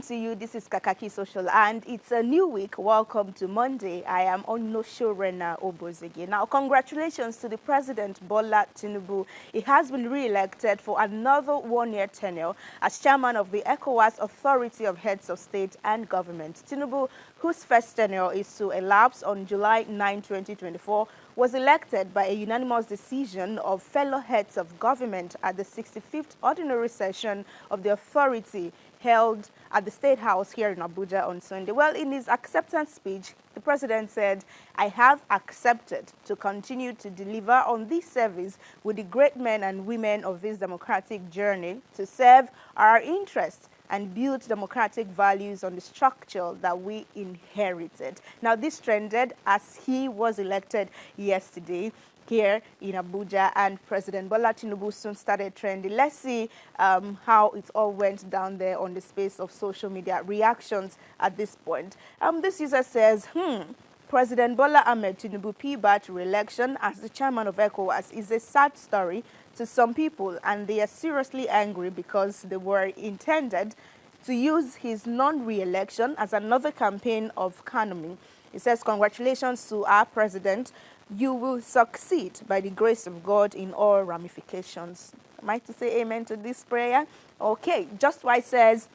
to you. This is Kakaaki Social, and it's a new week. Welcome to Monday. I am Onoshiorena Obozeghie. Now, congratulations to the President, Bola Tinubu. He has been re-elected for another one-year tenure as chairman of the ECOWAS Authority of Heads of State and Government. Tinubu, whose first tenure is to elapse on July 9, 2024, was elected by a unanimous decision of fellow heads of government at the 65th ordinary session of the authority held at the State House here in Abuja on Sunday. Well, in his acceptance speech, the president said, "I have accepted to continue to deliver on this service with the great men and women of this democratic journey to serve our interests and build democratic values on the structure that we inherited." Now, this trended as he was elected yesterday here in Abuja, and President Bola Tinubu soon started trending. Let's see how it all went down there on the space of social media reactions at this point. This user says, President Bola Ahmed Tinubu PBAT re-election as the chairman of ECOWAS is a sad story to some people, and they are seriously angry because they were intended to use his non-re-election as another campaign of calumny. He says, congratulations to our president. You will succeed by the grace of God in all ramifications. Am I to say amen to this prayer? Okay, Just Why says,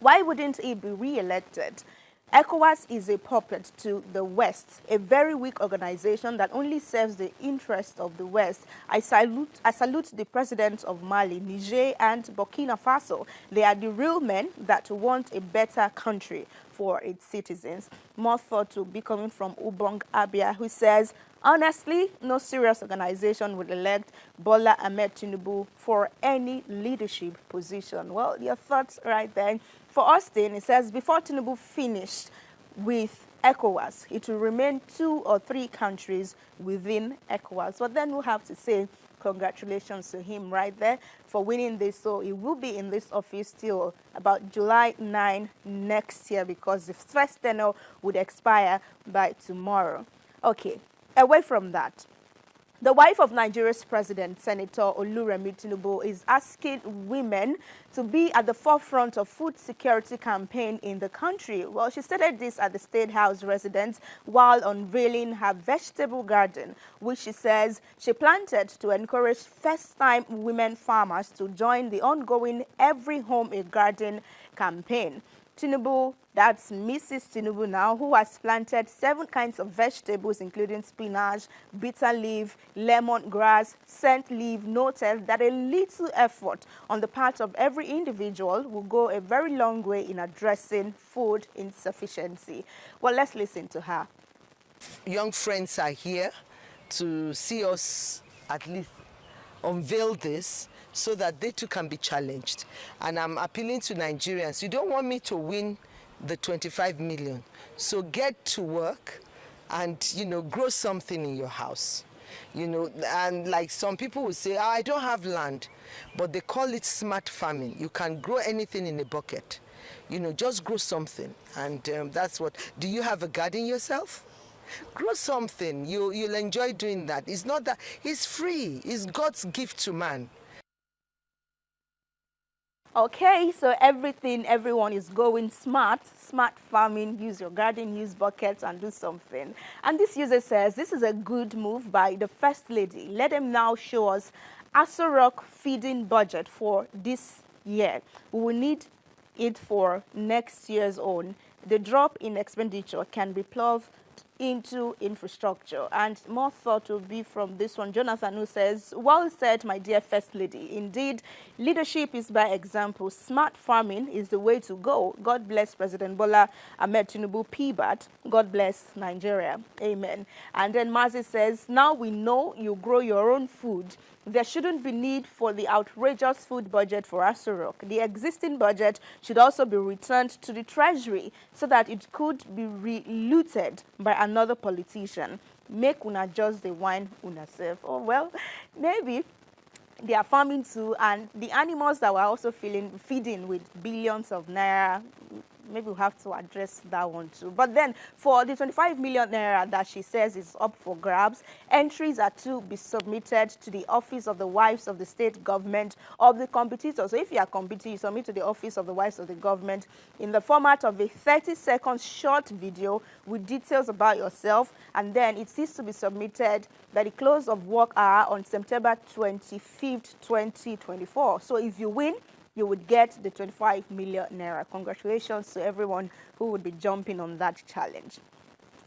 why wouldn't he be re-elected? ECOWAS is a puppet to the West, a very weak organization that only serves the interest of the West. I salute the presidents of Mali, Niger, and Burkina Faso. They are the real men that want a better country for its citizens. More thought to be coming from Obozeghie, who says, honestly, no serious organization would elect Bola Ahmed Tinubu for any leadership position. Well, your thoughts right there. For Austin, it says, before Tinubu finished with ECOWAS, it will remain 2 or 3 countries within ECOWAS. But then we'll have to say congratulations to him right there for winning this. So he will be in this office till about July 9 next year, because the first tenure would expire by tomorrow. Okay, away from that, the wife of Nigeria's president, Senator Oluremi Tinubu, is asking women to be at the forefront of food security campaign in the country. Well, she stated this at the State House residence while unveiling her vegetable garden, which she says she planted to encourage first-time women farmers to join the ongoing Every Home a Garden campaign. Tinubu, that's Mrs. Tinubu now, who has planted 7 kinds of vegetables, including spinach, bitter leaf, lemongrass, scent leaf, noted that a little effort on the part of every individual will go a very long way in addressing food insufficiency. Well, let's listen to her. Young friends are here to see us at least unveil this, so that they too can be challenged. And I'm appealing to Nigerians. You don't want me to win the 25 million. So get to work and, grow something in your house. And like some people will say, I don't have land, but they call it smart farming. You can grow anything in a bucket. Just grow something. And that's what, do you have a garden yourself? Grow something. You'll enjoy doing that. It's not that, it's free. It's God's gift to man. Okay, so everyone is going smart farming, use your garden, use buckets and do something. And this user says, this is a good move by the First Lady. Let them now show us Aso Rock feeding budget for this year. We will need it for next year's own. The drop in expenditure can be plowed into infrastructure. And more thought will be from this one, Jonathan, who says, well said, my dear First Lady. Indeed, leadership is by example. Smart farming is the way to go. God bless President Bola Ahmed Tinubu PBAT. God bless Nigeria. Amen. And then Mazi says, now we know you grow your own food. There shouldn't be need for the outrageous food budget for Aso Rock. The existing budget should also be returned to the Treasury so that it could be re-looted by another politician. Make una just the wine una serve. Oh, well, maybe they are farming too, and the animals that were also feeding with billions of naira, maybe we'll have to address that one too. But then for the 25 million naira that she says is up for grabs, entries are to be submitted to the Office of the Wives of the State Government of the competitor. So if you are competing, you submit to the Office of the Wives of the Government in the format of a 30-second short video with details about yourself, and then it is to be submitted by the close of work hour on September 25th, 2024. So if you win, you would get the 25 million naira. Congratulations to everyone who would be jumping on that challenge.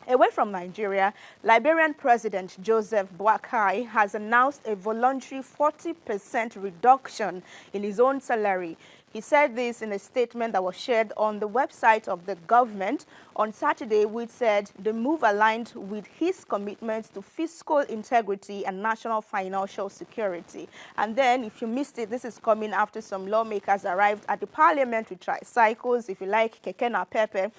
Away from Nigeria, Liberian President Joseph Boakai has announced a voluntary 40% reduction in his own salary. He said this in a statement that was shared on the website of the government on Saturday, which said the move aligned with his commitment to fiscal integrity and national financial security. And then, if you missed it, this is coming after some lawmakers arrived at the parliament with tricycles, if you like, keke na pepe,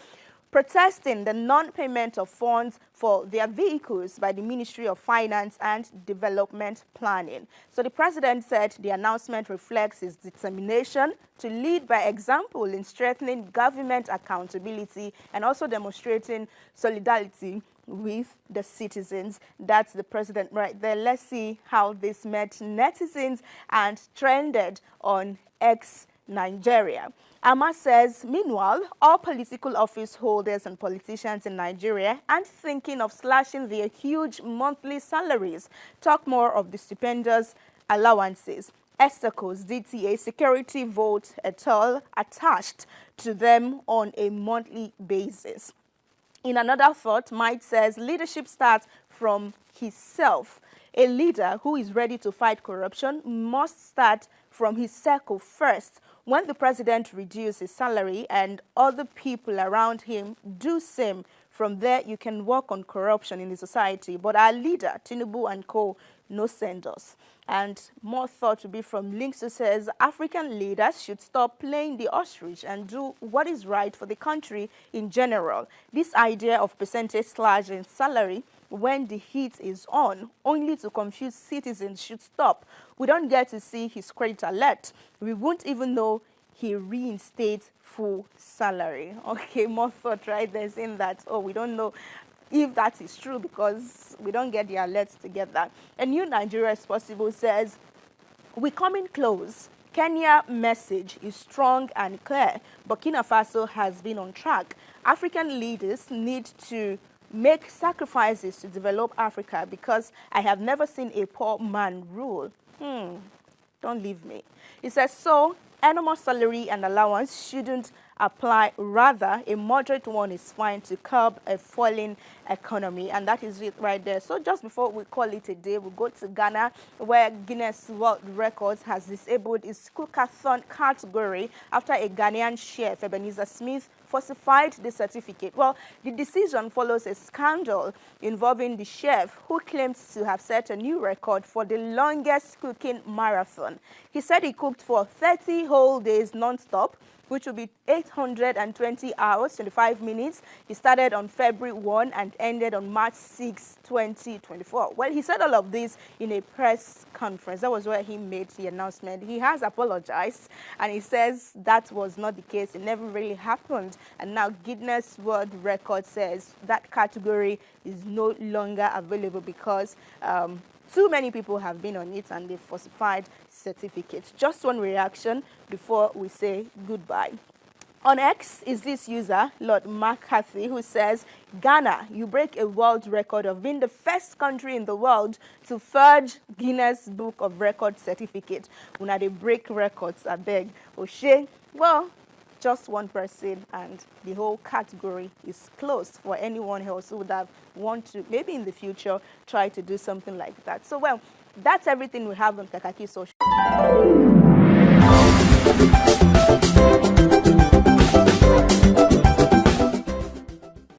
protesting the non-payment of funds for their vehicles by the Ministry of Finance and Development Planning. So the president said the announcement reflects his determination to lead by example in strengthening government accountability and also demonstrating solidarity with the citizens. That's the president right there. Let's see how this met netizens and trended on X Nigeria. Ama says, meanwhile, all political office holders and politicians in Nigeria aren't thinking of slashing their huge monthly salaries. Talk more of the stupendous allowances, ECOWAS, DTA, security vote, et al. Attached to them on a monthly basis. In another thought, Mike says, leadership starts from himself. A leader who is ready to fight corruption must start from his circle first. When the president reduces his salary and other people around him do same, from there you can work on corruption in the society. But our leader, Tinubu and co, no send us. And more thought to be from Links, who says African leaders should stop playing the ostrich and do what is right for the country in general. This idea of percentage slash in salary when the heat is on, only to confuse citizens, should stop. We don't get to see his credit alert. We won't even know he reinstates full salary. Okay, more thought right there saying that, oh, we don't know if that is true because we don't get the alerts to get that. A new Nigeria is possible says, we're coming close. Kenya message is strong and clear. Burkina Faso has been on track. African leaders need to make sacrifices to develop Africa because I have never seen a poor man rule. Don't leave me. It says, so animal salary and allowance shouldn't apply. Rather, a moderate one is fine to curb a falling economy. And that is it right there. So just before we call it a day, we'll go to Ghana, where Guinness World Records has disabled its cookathon category after a Ghanaian chef, Ebenezer Smith, falsified the certificate. Well, the decision follows a scandal involving the chef who claims to have set a new record for the longest cooking marathon. He said he cooked for 30 whole days non-stop, which will be 820 hours, 25 minutes. He started on February 1 and ended on March 6, 2024. Well, he said all of this in a press conference. That was where he made the announcement. He has apologized, and he says that was not the case. It never really happened. And now Guinness World Record says that category is no longer available because too many people have been on it and they falsified certificates. Just one reaction before we say goodbye. On X is this user, Lord McCarthy, who says, Ghana, you break a world record of being the first country in the world to forge Guinness Book of Records certificate. Una they break records, I beg. Oshe, well, just one person and the whole category is closed for anyone else who would have want to, maybe in the future, try to do something like that. So, well, that's everything we have on Kakaaki Social.